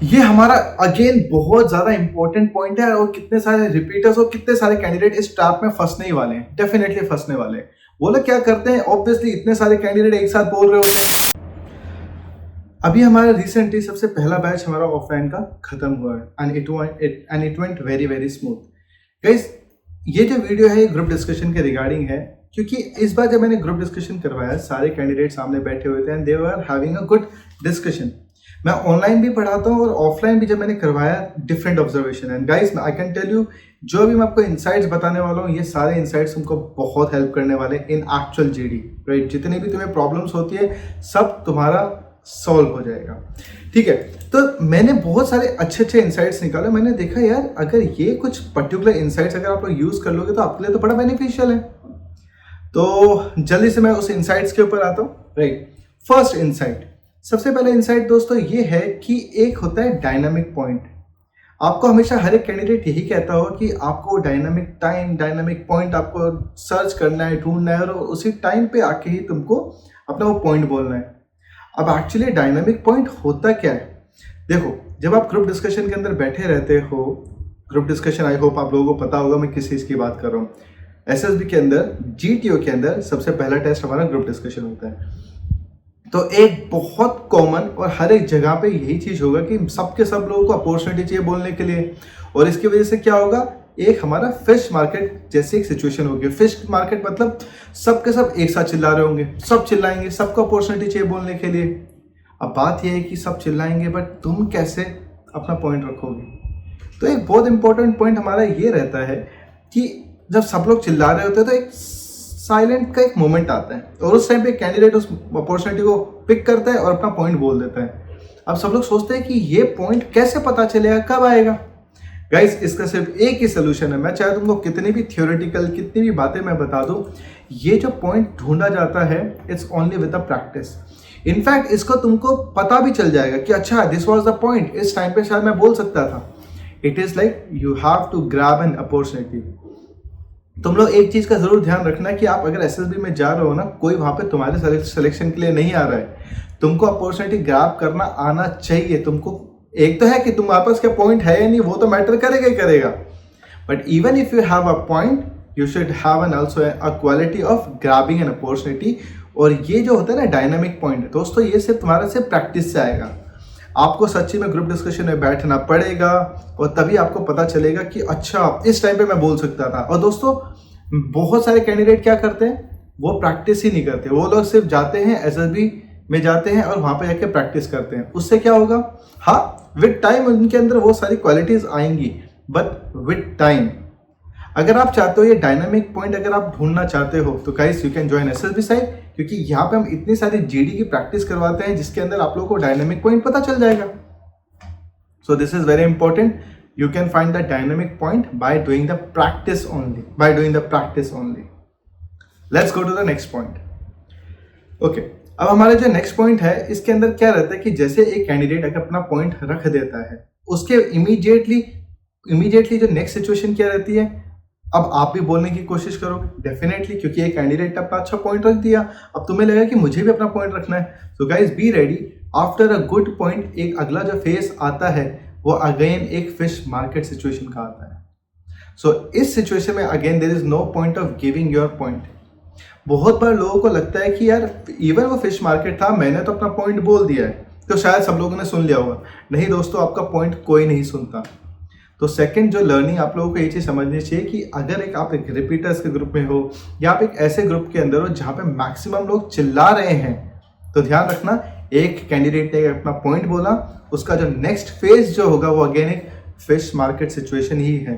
ये हमारा अगेन बहुत ज्यादा इंपॉर्टेंट पॉइंट है और कितने सारे रिपीटर्स और कितने सारे कैंडिडेट इस ट्रैप में फंसने ही वाले हैं, डेफिनेटली फंसने वाले हैं। वो लोग क्या करते हैं, ऑब्वियसली इतने सारे कैंडिडेट एक साथ बोल रहे होते हैं। अभी हमारा रिसेंटली सबसे पहला बैच हमारा ऑफलाइन का खत्म हुआ है and it went very very smooth. Guys, ये जो वीडियो है ये ग्रुप डिस्कशन के रिगार्डिंग है, क्योंकि इस बार जब मैंने ग्रुप डिस्कशन करवाया सारे कैंडिडेट सामने बैठे हुए थे and they were having a good discussion. मैं ऑनलाइन भी पढ़ाता हूँ और ऑफलाइन भी जब मैंने करवाया different observation. And guys, I can tell you, जो भी मैं आपको इनसाइट्स बताने वाला हूँ ये सारे इनसाइट्स तुमको बहुत हेल्प करने वाले इन एक्चुअल जीडी, राइट। जितनी भी तुम्हें प्रॉब्लम्स होती है सब तुम्हारा सॉल्व हो जाएगा, ठीक है। तो मैंने बहुत सारे अच्छे अच्छे इनसाइट्स निकाले। मैंने देखा यार, अगर ये कुछ पर्टिकुलर इनसाइट्स अगर आप लोग यूज कर लोगे तो आपके लिए तो बड़ा बेनिफिशियल है। तो जल्दी से मैं उस इनसाइट्स के ऊपर आता हूँ, राइट। फर्स्ट इनसाइट, सबसे पहले इनसाइट दोस्तों ये है कि एक होता है डायनामिक पॉइंट। आपको हमेशा हर एक कैंडिडेट यही कहता हो कि आपको डायनामिक टाइम, डायनामिक पॉइंट आपको सर्च करना है, ढूंढना है और उसी टाइम पे आके ही तुमको अपना वो पॉइंट बोलना है। अब एक्चुअली डायनामिक पॉइंट होता क्या है, देखो, जब आप ग्रुप डिस्कशन के अंदर बैठे रहते हो, ग्रुप डिस्कशन आई होप आप लोगों को पता होगा मैं किस चीज़ की बात कर रहा हूँ। एसएसबी के अंदर, जीटीओ के अंदर सबसे पहला टेस्ट हमारा ग्रुप डिस्कशन होता है। तो एक बहुत कॉमन और हर एक जगह पे यही चीज़ होगा कि सबके सब लोगों को अपॉर्चुनिटी चाहिए बोलने के लिए, और इसकी वजह से क्या होगा, एक हमारा फिश मार्केट जैसी एक सिचुएशन होगी। फिश मार्केट मतलब सबके सब एक साथ चिल्ला रहे होंगे, सब चिल्लाएंगे, सबको अपॉर्चुनिटी चाहिए बोलने के लिए। अब बात यह है कि सब चिल्लाएंगे बट तुम कैसे अपना पॉइंट रखोगे। तो एक बहुत इंपॉर्टेंट पॉइंट हमारा ये रहता है कि जब सब लोग चिल्ला रहे होते हैं तो एक साइलेंट का एक मोमेंट आता है और उस टाइम पे कैंडिडेट उस अपॉर्चुनिटी को पिक करता है और अपना पॉइंट बोल देता है। अब सब लोग सोचते हैं कि ये पॉइंट कैसे पता चलेगा, कब आएगा। गाइस, इसका सिर्फ एक ही सोल्यूशन है। मैं चाहे तुमको कितनी भी थियोरेटिकल कितनी भी बातें मैं बता दूं, ये जो पॉइंट ढूंढा जाता है it's only with the practice. In fact इसको तुमको पता भी चल जाएगा कि अच्छा दिस वाज द पॉइंट, इस टाइम पे शायद मैं बोल सकता था। It is like you have to grab an opportunity. तुम लोग एक चीज का जरूर ध्यान रखना कि आप अगर एसएसबी में जा रहे हो ना, कोई वहां पे तुम्हारे सिलेक्शन के लिए नहीं आ रहा है। तुमको अपॉर्चुनिटी ग्रैब करना आना चाहिए। तुमको एक तो है कि तुम्हारे पास क्या पॉइंट है या नहीं, वो तो मैटर करेगा ही करेगा, but even if you have a point you should have an also a quality of grabbing an opportunity. और ये जो होता है ना डायनामिक पॉइंट दोस्तों, ये सिर्फ तुम्हारा सिर्फ प्रैक्टिस से आएगा। आपको सच्ची में ग्रुप डिस्कशन में बैठना पड़ेगा और तभी आपको पता चलेगा कि अच्छा इस टाइम पे मैं बोल सकता था। और दोस्तों, बहुत सारे कैंडिडेट क्या करते हैं, वो प्रैक्टिस ही नहीं करते। वो लोग सिर्फ जाते हैं एसएसबी में जाते हैं और वहां पे जाके प्रैक्टिस करते हैं। उससे क्या होगा, हाँ विद टाइम उनके अंदर वो सारी क्वालिटीज आएंगी, बट विद टाइम अगर आप चाहते हो ये डायनामिक पॉइंट अगर आप ढूंढना चाहते हो तो guys you can join SSB side, क्योंकि यहाँ पे हम इतनी सारी जीडी की प्रैक्टिस करवाते हैं जिसके अंदर आप लोगों को डायनामिक पॉइंट पता चल जाएगा। So this is very important. You can find the dynamic point by doing the practice only. Let's go to the next point. Okay, अब हमारा जो नेक्स्ट पॉइंट है इसके अंदर क्या रहता है कि जैसे एक कैंडिडेट अगर अपना पॉइंट रख देता है, उसके इमीडिएटली जो नेक्स्ट सिचुएशन क्या रहती है, अब आप भी बोलने की कोशिश करोगे डेफिनेटली, क्योंकि एक कैंडिडेट अपना अच्छा पॉइंट रख दिया, अब तुम्हें लगा कि मुझे भी अपना पॉइंट रखना है। So guys be ready, after a good point एक अगला जो फेस आता है वो अगेन एक फिश मार्केट सिचुएशन का आता है। सो इस सिचुएशन में again there is no point of giving your point. बहुत बार लोगों को लगता है कि यार इवन वो फिश मार्केट था, मैंने तो अपना पॉइंट बोल दिया है तो शायद सब लोगों ने सुन लिया होगा। नहीं दोस्तों, आपका पॉइंट कोई नहीं सुनता। तो सेकंड जो लर्निंग आप लोगों को ये चीज़ समझनी चाहिए कि अगर आप एक रिपीटर्स के ग्रुप में हो या आप एक ऐसे ग्रुप के अंदर हो जहाँ पे मैक्सिमम लोग चिल्ला रहे हैं, तो ध्यान रखना एक कैंडिडेट ने अपना पॉइंट बोला, उसका जो नेक्स्ट फेज जो होगा वो अगेन एक फिश मार्केट सिचुएशन ही है।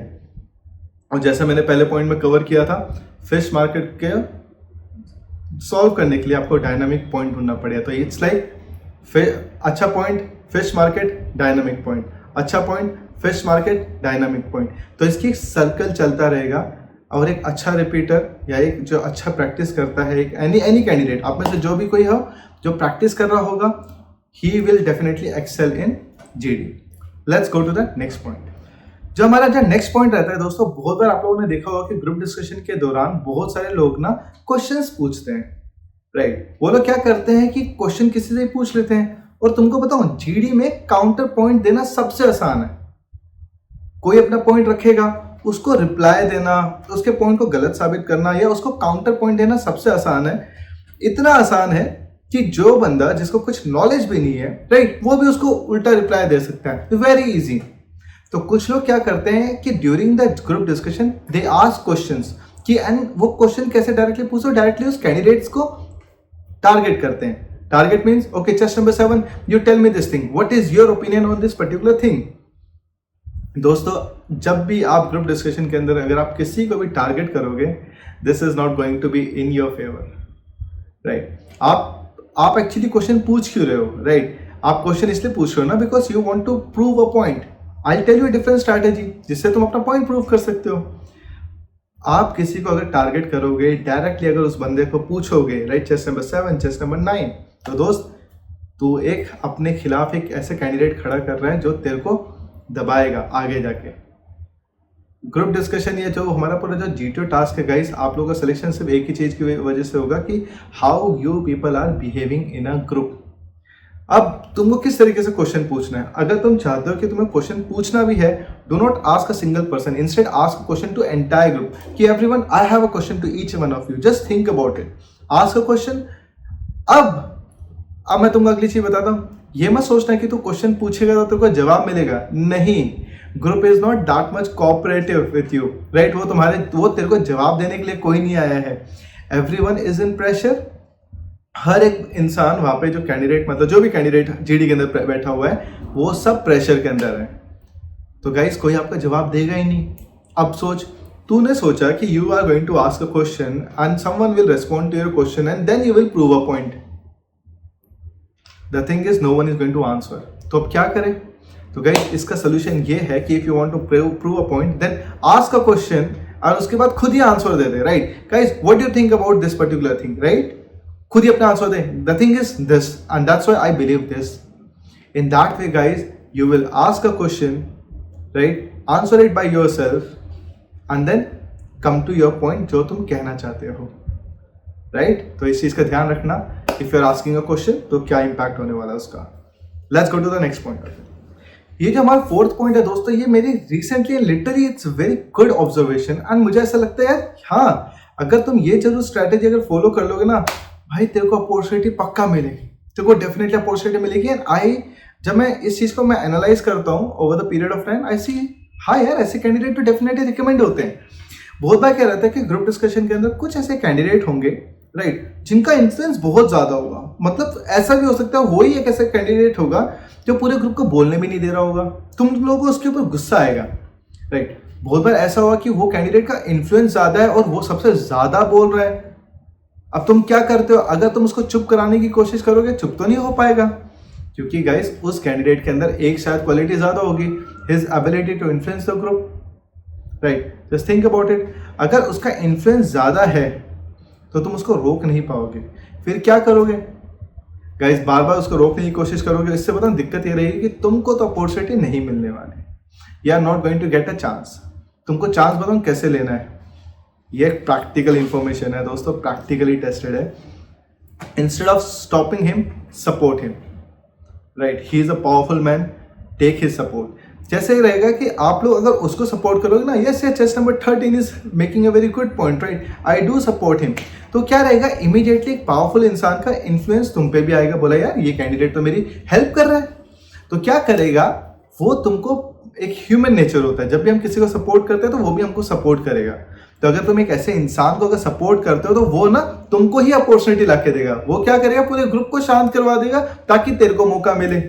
और जैसे मैंने पहले पॉइंट में कवर किया था, फिश मार्केट के सॉल्व करने के लिए आपको डायनामिक पॉइंट ढूंढना पड़ेगा। तो इट्स लाइक अच्छा point fish market dynamic point, अच्छा point fish market dynamic point. तो इसकी सर्कल चलता रहेगा और एक अच्छा रिपीटर या एक जो अच्छा प्रैक्टिस करता है, एक एनी कैंडिडेट आप में से जो भी कोई हो जो प्रैक्टिस कर रहा होगा, he will definitely excel in GD. Let's go to the next point. जो हमारा जो नेक्स्ट पॉइंट रहता है दोस्तों, बहुत बार आप लोगों ने देखा होगा कि ग्रुप डिस्कशन के दौरान बहुत सारे लोग ना क्वेश्चंस पूछते हैं, राइट। वो लोग क्या करते हैं कि क्वेश्चन किसी से पूछ लेते हैं, और तुमको बताऊं, जीडी में काउंटर पॉइंट देना सबसे आसान है। कोई अपना पॉइंट रखेगा, उसको रिप्लाई देना, उसके पॉइंट को गलत साबित करना या उसको काउंटर पॉइंट देना सबसे आसान है। इतना आसान है कि जो बंदा जिसको कुछ नॉलेज भी नहीं है, राइट, वो भी उसको उल्टा रिप्लाई दे सकता है। Very easy. तो कुछ लोग क्या करते हैं कि during the group discussion they ask questions कि, एंड वो क्वेश्चन कैसे डायरेक्टली पूछो, डायरेक्टली उस कैंडिडेट्स को टारगेट करते हैं। Target means, okay chest number 7, you tell me this thing, what is your opinion on this particular thing. दोस्तों, जब भी आप ग्रुप डिस्कशन के अंदर अगर आप किसी को भी टारगेट करोगे, this is not going to be in your favour, right. आप एक्चुअली क्वेश्चन पूछ क्यों रहे हो, राइट? आप क्वेश्चन इसलिए पूछ रहे हो ना because you want to prove a point. I tell you different strategy जिससे तुम अपना पॉइंट प्रूव कर सकते हो। आप किसी को अगर टारगेट करोगे डायरेक्टली, अगर उस बंदे को पूछोगे, right, chest number 7, chest number 9, तो दोस्त तू एक अपने खिलाफ एक ऐसे कैंडिडेट खड़ा कर रहा है जो तेरे को दबाएगा आगे जाके। ग्रुप डिस्कशन ये जो हमारा पूरा जो जीटीओ टास्क है गाइस, आप लोगों का सिलेक्शन सिर्फ एक ही चीज की वजह से होगा कि how you people are behaving in a group. अब तुमको किस तरीके से क्वेश्चन पूछना है। अगर तुम चाहते हो कि तुम्हें क्वेश्चन पूछना भी है, do not ask a single person, instead ask a question to entire group कि everyone, I have a question to each one of you, just think about it, ask a question. अब मैं तुमको अगली चीज बताता हूँ, ये मत सोचना कि तू क्वेश्चन पूछेगा तो तेरे को जवाब मिलेगा, नहीं। Group is not that much cooperative with you, right. वो तेरे को जवाब देने के लिए कोई नहीं आया है। Everyone is in pressure. हर एक इंसान वहां पे, जो कैंडिडेट, मतलब जो भी कैंडिडेट जीडी के अंदर बैठा हुआ है, वो सब प्रेशर के अंदर है। तो गाइस, कोई आपका जवाब देगा ही नहीं। अब सोच, तूने सोचा कि you are going to ask a question and someone will respond to your question and then you will prove a point. The thing is no one is going to answer. तो अब क्या करें? तो गाइस, इसका solution ये है कि if you want to prove a point then ask a question और उसके बाद खुद ही आंसर दे दे, right. Guys, what do you think about this particular thing, right. खुद ही अपना आंसर दे। The thing is this and that's why I believe this. In that way guys, you will ask a question, right, answer it by yourself and then come to your point जो तुम कहना चाहते हो, right. तो इस चीज का ध्यान रखना, if you are asking a question तो क्या इंपैक्ट होने वाला है उसका। Let's go to the next point. ये जो हमारा फोर्थ पॉइंट है दोस्तों, ये मेरी recently literally it's very good observation and मुझे ऐसा लगता है यार, हाँ, अगर तुम ये जरूर स्ट्रैटेजी अगर फॉलो कर लोगे ना भाई, तेरे को अपॉर्चुनिटी पक्का मिलेगी, तेरे को डेफिनेटली अपॉर्चुनिटी मिलेगी। एंड जब मैं इस चीज को मैं एनालाइज करता हूँ over the period of time, I see, हाँ यार, ऐसे कैंडिडेट तो डेफिनेटली रिकमेंड होते हैं। बहुत बार क्या रहता है कि ग्रुप डिस्कशन के अंदर कुछ ऐसे कैंडिडेट होंगे, राइट, जिनका इन्फ्लुएंस बहुत ज्यादा होगा। मतलब ऐसा भी हो सकता है वही एक ऐसा कैंडिडेट होगा जो पूरे ग्रुप को बोलने भी नहीं दे रहा होगा, तुम लोगों को उसके ऊपर गुस्सा आएगा, राइट। बहुत बार ऐसा होगा कि वो कैंडिडेट का इन्फ्लुएंस ज्यादा है और वो सबसे ज्यादा बोल रहा है। अब तुम क्या करते हो? अगर तुम उसको चुप कराने की कोशिश करोगे, चुप तो नहीं हो पाएगा, क्योंकि गाइस उस कैंडिडेट के अंदर एक शायद क्वालिटी ज्यादा होगी, his ability to influence the group, right. Just think about it. अगर उसका इन्फ्लुएंस ज्यादा है तो तुम उसको रोक नहीं पाओगे, फिर क्या करोगे गाइस? बार बार उसको रोकने की कोशिश करोगे। इससे बताओ दिक्कत ये रहेगी कि तुमको तो अपॉर्चुनिटी नहीं मिलने वाली, you are not going to get a chance. तुमको चांस बताओ कैसे लेना है। ये एक प्रैक्टिकल इंफॉर्मेशन है दोस्तों, प्रैक्टिकली टेस्टेड है। Instead of stopping him, support him, right. He is a powerful man, take his support. जैसे ही रहेगा कि आप लोग अगर उसको सपोर्ट करोगे ना, यस ये chest number 13 is making a very good point, right, I do support him. तो क्या रहेगा, इमीडिएटली एक पावरफुल इंसान का इन्फ्लुएंस तुम पे भी आएगा, बोला यार ये कैंडिडेट तो मेरी हेल्प कर रहा है। तो क्या करेगा वो, तुमको, एक ह्यूमन नेचर होता है, जब भी हम किसी को सपोर्ट करते हैं तो वो भी हमको सपोर्ट करेगा। तो अगर तुम एक ऐसे इंसान को अगर सपोर्ट करते हो तो वो ना तुमको ही अपॉर्चुनिटी ला के देगा। वो क्या करेगा, पूरे ग्रुप को शांत करवा देगा ताकि तेरे को मौका मिले।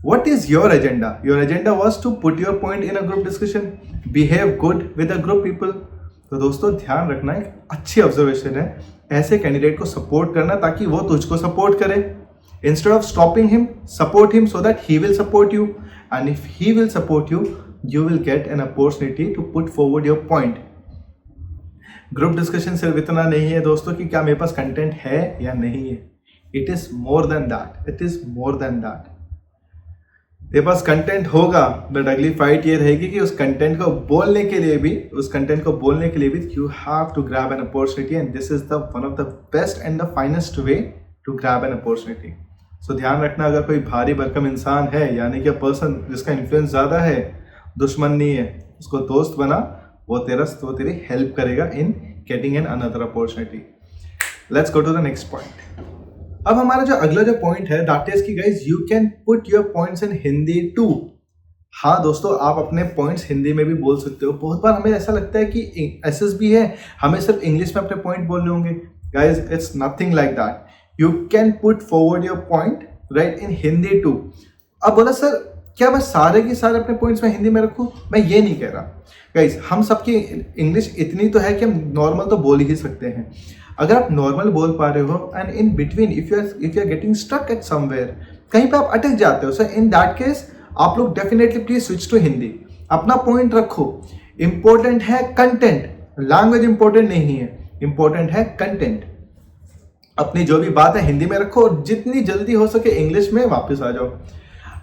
What is your agenda? Your agenda was to put your point in a group discussion. Behave good with a group people. तो दोस्तों ध्यान रखना, एक अच्छी ऑब्जर्वेशन है ऐसे कैंडिडेट को सपोर्ट करना ताकि वो तुझको सपोर्ट करे। Instead of stopping him, support him so that he will support you. And if he will support you, you will get an opportunity to put forward your point. Group discussion सिर्फ इतना नहीं है दोस्तों कि क्या मेरे पास content है या नहीं है। It is more than that, it is more than that. तेरे पास कंटेंट होगा, बट अगली फाइट ये रहेगी कि उस कंटेंट को बोलने के लिए भी you have to grab an opportunity, and this is the one of the best and the finest way to grab an opportunity. So ध्यान रखना, अगर कोई भारी भरकम इंसान है यानी कि पर्सन जिसका इन्फ्लुएंस ज़्यादा है, दुश्मन नहीं है, उसको दोस्त बना, वो तेरी हेल्प करेगा in getting an another opportunity. Let's go to the next point. अब हमारा जो अगला जो पॉइंट है दैट इज कि guys you can put your points in Hindi too. हाँ दोस्तों, आप अपने पॉइंट्स हिंदी में भी बोल सकते हो। बहुत बार हमें ऐसा लगता है कि एसएसबी है, हमें सिर्फ इंग्लिश में अपने पॉइंट बोलने होंगे। Guys it's nothing like that. You can put forward your point right in Hindi too. अब बोला सर क्या मैं सारे के सारे अपने पॉइंट्स में हिंदी में रखूं? मैं ये नहीं कह रहा गाइस। हम सबकी इंग्लिश इतनी तो है कि हम नॉर्मल तो बोल ही सकते हैं। अगर आप नॉर्मल बोल पा रहे हो and in between if you are getting stuck at somewhere, कहीं पे आप अटक जाते हो, सो इन दैट केस आप लोग definitely please switch to Hindi. अपना पॉइंट रखो। इंपॉर्टेंट है कंटेंट, लैंग्वेज इंपॉर्टेंट नहीं है, इंपॉर्टेंट है कंटेंट। अपनी जो भी बात है हिंदी में रखो और जितनी जल्दी हो सके इंग्लिश में वापस आ जाओ।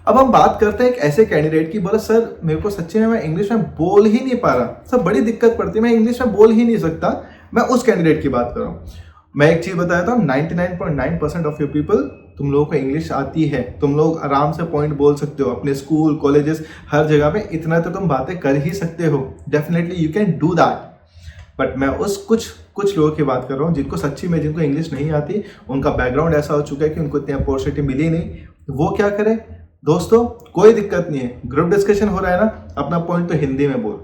अब हम बात करते हैं एक ऐसे कैंडिडेट की, बोला सर मेरे को सच्ची में मैं इंग्लिश में बोल ही नहीं पा रहा, सर बड़ी दिक्कत पड़ती है, मैं इंग्लिश में बोल ही नहीं सकता। मैं उस कैंडिडेट की बात कर रहा हूँ। मैं एक चीज बताया था, 99.9% ऑफ योर पीपल, तुम लोगों को इंग्लिश आती है, तुम लोग आराम से पॉइंट बोल सकते हो अपने स्कूल कॉलेजेस हर जगह पे, इतना तो तुम बातें कर ही सकते हो। Definitely you can do that. But मैं उस कुछ लोगों की बात कर रहा हूँ जिनको सच्ची में, जिनको इंग्लिश नहीं आती, उनका बैकग्राउंड ऐसा हो चुका है कि उनको इतनी अपॉर्चुनिटी मिली नहीं। वो क्या करें दोस्तों? कोई दिक्कत नहीं है, ग्रुप डिस्कशन हो रहा है ना, अपना पॉइंट तो हिंदी में बोल,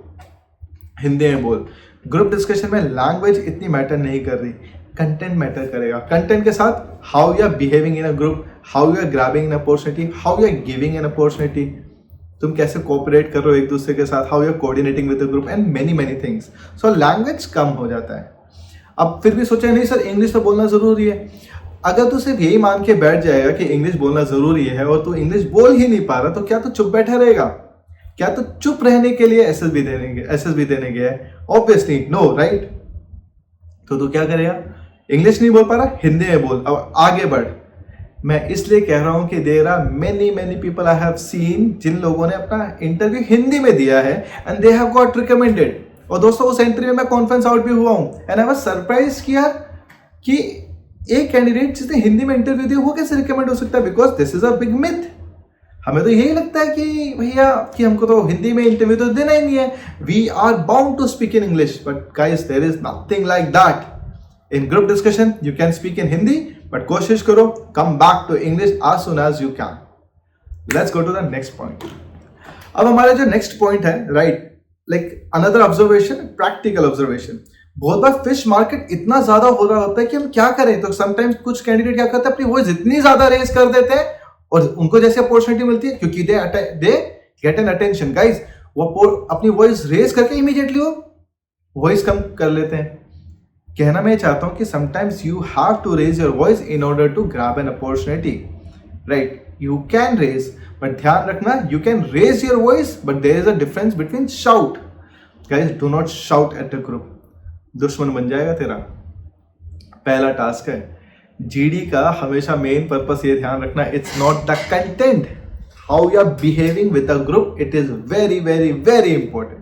हिंदी में बोल। ग्रुप डिस्कशन में लैंग्वेज इतनी मैटर नहीं कर रही, कंटेंट मैटर करेगा। कंटेंट के साथ how you are behaving in a group, how you are grabbing an opportunity, how you are giving an opportunity, तुम कैसे कोऑपरेट कर रहे हो एक दूसरे के साथ, how you are coordinating with the group and many things. So language कम हो जाता है। अब फिर भी सोचा नहीं सर इंग्लिश तो बोलना जरूरी है। अगर तू सिर्फ यही मान के बैठ जाएगा कि इंग्लिश बोलना जरूरी है और तू इंग्लिश बोल ही नहीं पा रहा, तो क्या तू चुप बैठा रहेगा? क्या तू चुप रहने के लिए एसएसबी देने गया है? Obviously no, right? तो तू क्या करेगा? इंग्लिश नहीं बोल पा रहा, हिंदी में बोल, अब आगे बढ़। मैं इसलिए कह रहा हूं कि there are many people I have seen जिन लोगों ने अपना इंटरव्यू हिंदी में दिया है and they have got recommended. और दोस्तों उस इंटरव्यू में मैं कॉन्फ्रेंस आउट भी हुआ हूं एंड आई वाज सरप्राइज किया कि एक कैंडिडेट जिसने हिंदी में इंटरव्यू दिया वो कैसे रिकमेंड हो सकता है? Because this is a big myth. हमें तो यही लगता है कि भैया कि हमको तो हिंदी में इंटरव्यू तो देना ही नहीं है, we are bound to speak in English. But guys there is nothing like that. In group discussion you can speak in Hindi, but कोशिश करो come back to English as soon as you can. Let's go to the next point. अब हमारा जो next point है, right, like another observation, practical observation. बहुत बार fish market इतना ज्यादा हो रहा होता है कि हम क्या करें। तो समटाइम्स कुछ कैंडिडेट क्या करते हैं, अपनी वॉइस इतनी ज्यादा रेज कर देते हैं और उनको जैसे अपॉर्चुनिटी मिलती है, क्योंकि they get an attention guys, वो अपनी वॉइस रेज करके इमीडिएटली वो वॉइस कम कर लेते हैं। कहना मैं चाहता हूं कि sometimes you have to raise your voice in order to grab an opportunity, right? You can raise, but ध्यान रखना, you can raise your voice but there is a difference between shout. Guys do not shout at a group, दुश्मन बन जाएगा तेरा। पहला task है GD का, हमेशा मेन पर्पस ये ध्यान रखना, it's not the content, how you are behaving with the group, it is very important.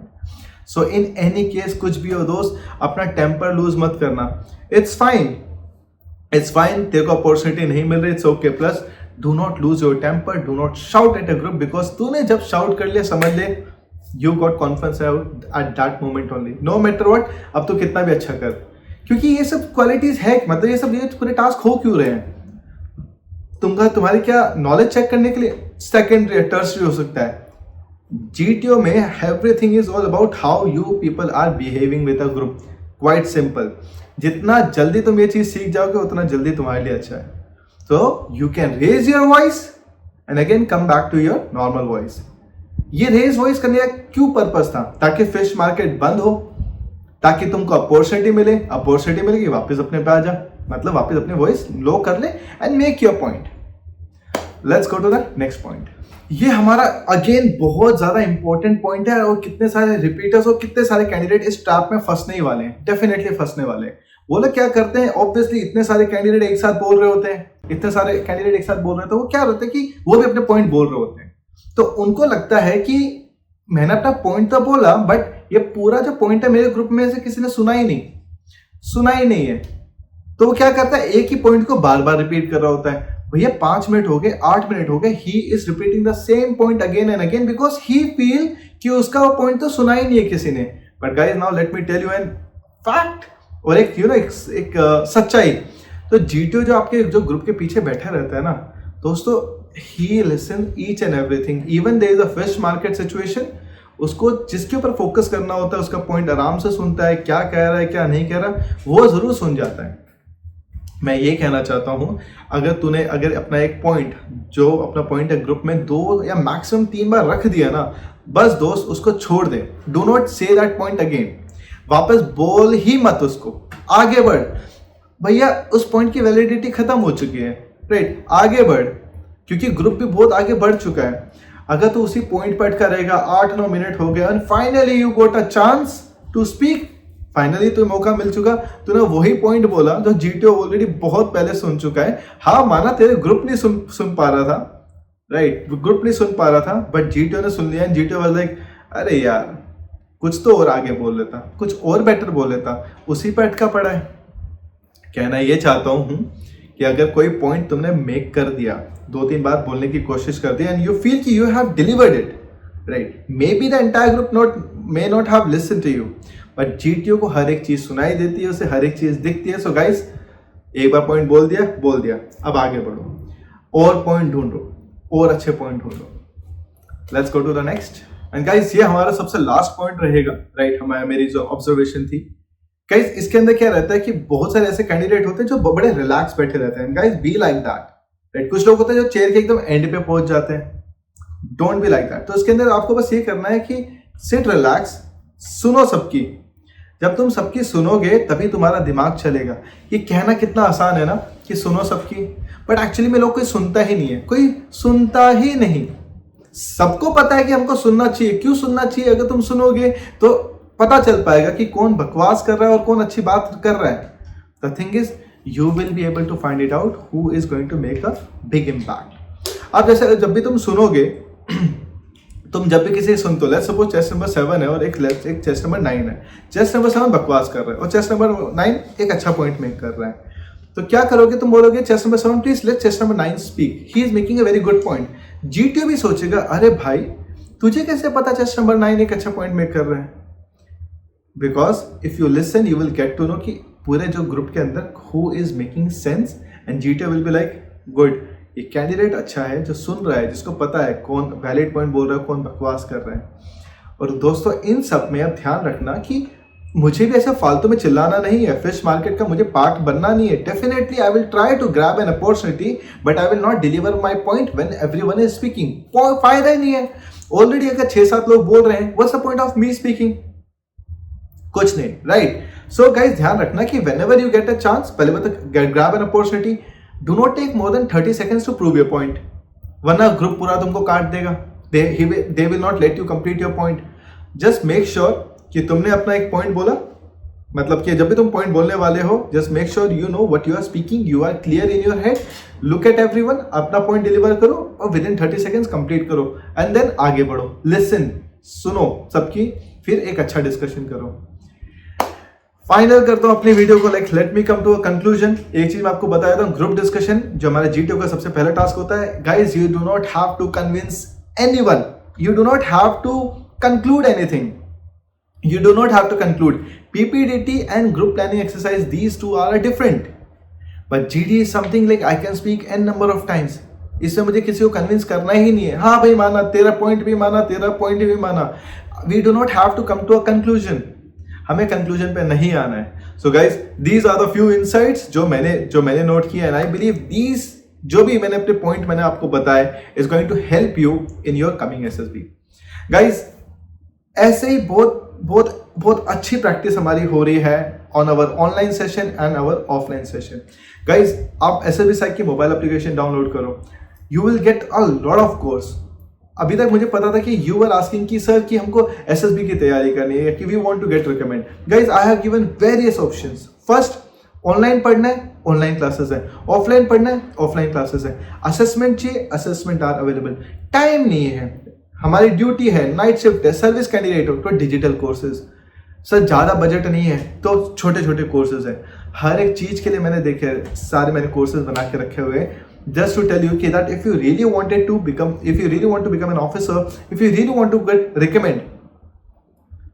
So in any case कुछ भी हो दोस्त, अपना टेम्पर लूज मत करना। इट्स फाइन, तेरे को अपॉर्चुनिटी नहीं मिल रही, it's okay. Plus do not lose your temper, do not shout at a group, because तूने जब शाउट कर लिया समझ ले you got confidence at that moment only, no matter what। अब तो कितना भी अच्छा कर, क्योंकि ये सब क्वालिटीज है, मतलब ये पूरे टास्क हो क्यों रहे हैं? तुम्हारी क्या नॉलेज चेक करने के लिए सेकेंडरी या टर्सरी हो सकता है। जीटीओ में everything is all about how you people are behaving with a group, quite simple. जितना जल्दी तुम ये चीज सीख जाओगे उतना जल्दी तुम्हारे लिए अच्छा है। तो you can raise your voice and again come back to your normal voice. ये रेज वॉइस करने का क्यों पर्पस था? ताकि फिश मार्केट बंद हो, ताकि तुमको अपॉर्चुनिटी मिले, अपॉर्चुनिटी मिलेगी वापस अपने पे आ जा, मतलब वापस अपनी वॉइस लो कर ले and make your point. Let's go to the next point. ये हमारा अगेन बहुत ज्यादा इंपॉर्टेंट पॉइंट है और कितने सारे रिपीटर्स और कितने सारे कैंडिडेट इस ट्रैप में फंसने ही वाले हैं, डेफिनेटली फंसने वाले हैं। वो लोग क्या करते हैं, ऑब्वियसली इतने सारे कैंडिडेट एक साथ बोल रहे होते हैं, तो वो क्या होता है कि वो भी अपने पॉइंट बोल रहे होते हैं। तो उनको लगता है कि मैंने अपना पॉइंट तो बोला, बट ये पूरा जो पॉइंट है मेरे ग्रुप में से किसी ने सुना ही नहीं है। तो वो क्या करता है, एक ही पॉइंट को बार बार रिपीट कर रहा होता है, भैया 5 मिनट हो गए, 8 मिनट हो गए, he is repeating the same point again and again because he feel कि उसका वो पॉइंट तो सुना ही नहीं है किसी ने। But guys now let me tell you an fact, और एक एक सच्चाई। तो जीटीओ जो आपके जो ग्रुप के पीछे बैठा रहता है ना दोस्तों, he listen each and everything, even there is a fish market situation, उसको जिसके ऊपर फोकस करना होता है उसका पॉइंट आराम से सुनता है, क्या कह रहा है क्या नहीं कह रहा वो जरूर सुन जाता है। मैं ये कहना चाहता हूं, अगर अपना एक पॉइंट जो अपना पॉइंट है ग्रुप में 2 या मैक्सिमम 3 बार रख दिया ना, बस दोस्त उसको छोड़ दे, do not say that point again, वापस बोल ही मत उसको, आगे बढ़। भैया उस पॉइंट की वैलिडिटी खत्म हो चुकी है, राइट, आगे बढ़, क्योंकि ग्रुप भी बहुत आगे बढ़ चुका है। अगर तू उसी पॉइंट पर अटका रहेगा, 8-9 मिनट हो गया and finally you got a chance to speak, finally तो मौका मिल चुका, तूने वही पॉइंट बोला जो जीटीओ ऑलरेडी बहुत पहले सुन चुका है। हाँ माना तेरे ग्रुप नहीं सुन पा रहा था, राइट, ग्रुप नहीं सुन पा रहा था, बट जीटीओ ने सुन लिया एंड जीटीओ वाज लाइक अरे यार कुछ तो और आगे बोल लेता, कुछ और बेटर बोल लेता, उसी पे अटका पड़ा है। कहना ये चाहता हूं कि अगर कोई पॉइंट तुमने मेक कर दिया, 2-3 बार बोलने की कोशिश कर दी एंड यू फील कि you have delivered it, right, maybe the entire group may not have listened to you, but GTO को हर एक चीज सुनाई देती है, उसे हर एक चीज दिखती है। सो गाइस, एक बार पॉइंट बोल दिया, अब आगे बढ़ो और पॉइंट ढूंढो और अच्छे पॉइंट ढूंढो। Let's go to the next. And guys ये हमारा सबसे लास्ट पॉइंट रहेगा, राइट, मेरी जो ऑब्जर्वेशन थी गाइस, इसके अंदर क्या रहता है कि बहुत सारे ऐसे कैंडिडेट होते हैं जो बड़े रिलैक्स बैठे रहते हैं। Guys be like that, right, कुछ लोग होते हैं जो चेयर के एकदम एंड पे पहुंच जाते हैं, डोंट बी लाइक दैट। तो इसके अंदर आपको बस ये करना है कि सिट रिलैक्स, सुनो सबकी, जब तुम सबकी सुनोगे तभी तुम्हारा दिमाग चलेगा। ये कहना कितना आसान है ना कि सुनो सबकी, बट एक्चुअली में लोग कोई सुनता ही नहीं है, कोई सुनता ही नहीं। सबको पता है कि हमको सुनना चाहिए, क्यों सुनना चाहिए, अगर तुम सुनोगे तो पता चल पाएगा कि कौन बकवास कर रहा है और कौन अच्छी बात कर रहा है। The thing is you will be able to find it out who is going to make a big impact. अब जैसे जब भी तुम सुनोगे तुम जब भी किसी सुनते हो, लेट्स सपोज चेस्ट नंबर 7 है और एक चेस्ट नंबर 9 है, चेस्ट नंबर 7 बकवास कर रहा है और चेस्ट नंबर 9 एक अच्छा पॉइंट मेक कर रहा है, तो क्या करोगे, तुम बोलोगे chest number 7 please let chest number 9 speak, he is making a very good point. GTO भी सोचेगा अरे भाई तुझे कैसे पता चेस्ट नंबर 9 एक अच्छा पॉइंट मेक कर रहा है, because if you listen you will get to know कि पूरे जो ग्रुप के अंदर who is making sense and GTO will be like good, ये कैंडिडेट अच्छा है जो सुन रहा है, जिसको पता है कौन वैलिड पॉइंट बोल रहा है, कौन बकवास कर रहा है। और दोस्तों इन सब में अब ध्यान रखना कि मुझे भी ऐसा फालतू में चिल्लाना नहीं है, फिश मार्केट का मुझे पार्ट बनना नहीं है। Definitely I will try to grab an opportunity but I will not deliver my point when everyone is speaking, फायदा ही नहीं है। ऑलरेडी अगर 6-7 लोग बोल रहे हैं, what's the point of me speaking, कुछ नहीं, राइट। सो गाइस ध्यान रखना कि whenever you get a chance, पहले बता grab an opportunity, do not take more than 30 seconds to prove your point, वरना ग्रुप पूरा तुमको काट देगा, they will not let you complete your point. Just make sure कि तुमने अपना एक पॉइंट बोला, मतलब कि जब भी तुम पॉइंट बोलने वाले हो just make sure you know what you are speaking, you are clear in your head, look at everyone, अपना पॉइंट डिलीवर करो और विद इन 30 seconds कंप्लीट करो एंड देन आगे बढ़ो। लिसन, सुनो सबकी, फिर एक अच्छा डिस्कशन करो। फाइनल करता हूं अपनी वीडियो को, like let me come to a conclusion. एक चीज मैं आपको बताया था, ग्रुप डिस्कशन जो हमारे जीटीओ का सबसे पहला टास्क होता है, guys you do not have to convince anyone, you do not have to conclude anything, you do not have to conclude. PPDT and group planning exercise, these two are different, but GD is something like I can speak n number of times. इसमें मुझे किसी को convince करना ही नहीं है, हाँ भाई माना, तेरा पॉइंट भी माना, तेरा पॉइंट भी माना, we do not have to come to a conclusion, हमें कंक्लूजन पे नहीं आना है। So guys these are the few insights जो मैंने नोट किया, एंड आई बिलीव दीज जो भी मैंने अपने पॉइंट मैंने आपको बताए is going to help you in your coming SSB. Guys ऐसे ही बहुत अच्छी प्रैक्टिस हमारी हो रही है on our online session and our offline session. Guys आप एसएसबी साइट की मोबाइल एप्लीकेशन डाउनलोड करो, you will get a lot of course. अभी तक मुझे पता था कि यू आर आस्किंग कि सर कि हमको एसएसबी की तैयारी करनी है कि we want to gate recommend. Guys I have given various options. First, online पढ़ना है, ऑनलाइन क्लासेस है, ऑफलाइन पढ़ना है, ऑफलाइन क्लासेस है, असेसमेंट चाहिए, असेसमेंट आर अवेलेबल, टाइम नहीं है, हमारी ड्यूटी है, नाइट शिफ्ट है, सर्विस कैंडिडेट हो तो डिजिटल कोर्सेज, सर ज़्यादा बजट नहीं है तो छोटे छोटे कोर्सेज है। हर एक चीज़ के लिए मैंने देखे सारे मैंने कोर्सेज बना के रखे हुए हैं। just to tell you that if you really want to become an officer, if you really want to get recommend,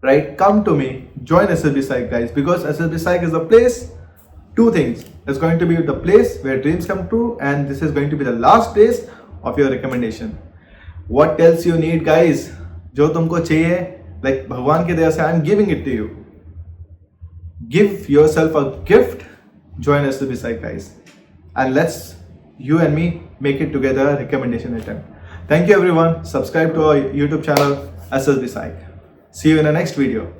right, come to me, join SSB Psych, guys, because SSB Psych is the place. Two things: it's going to be the place where dreams come true, and this is going to be the last place of your recommendation. What else you need, guys? जो तुमको चाहिए, like भगवान की दया से, I'm giving it to you. Give yourself a gift. Join SSB Psych, guys, and let's you and me make it together a recommendation attempt. Thank you, everyone. Subscribe to our YouTube channel, SSB Psych. See you in the next video.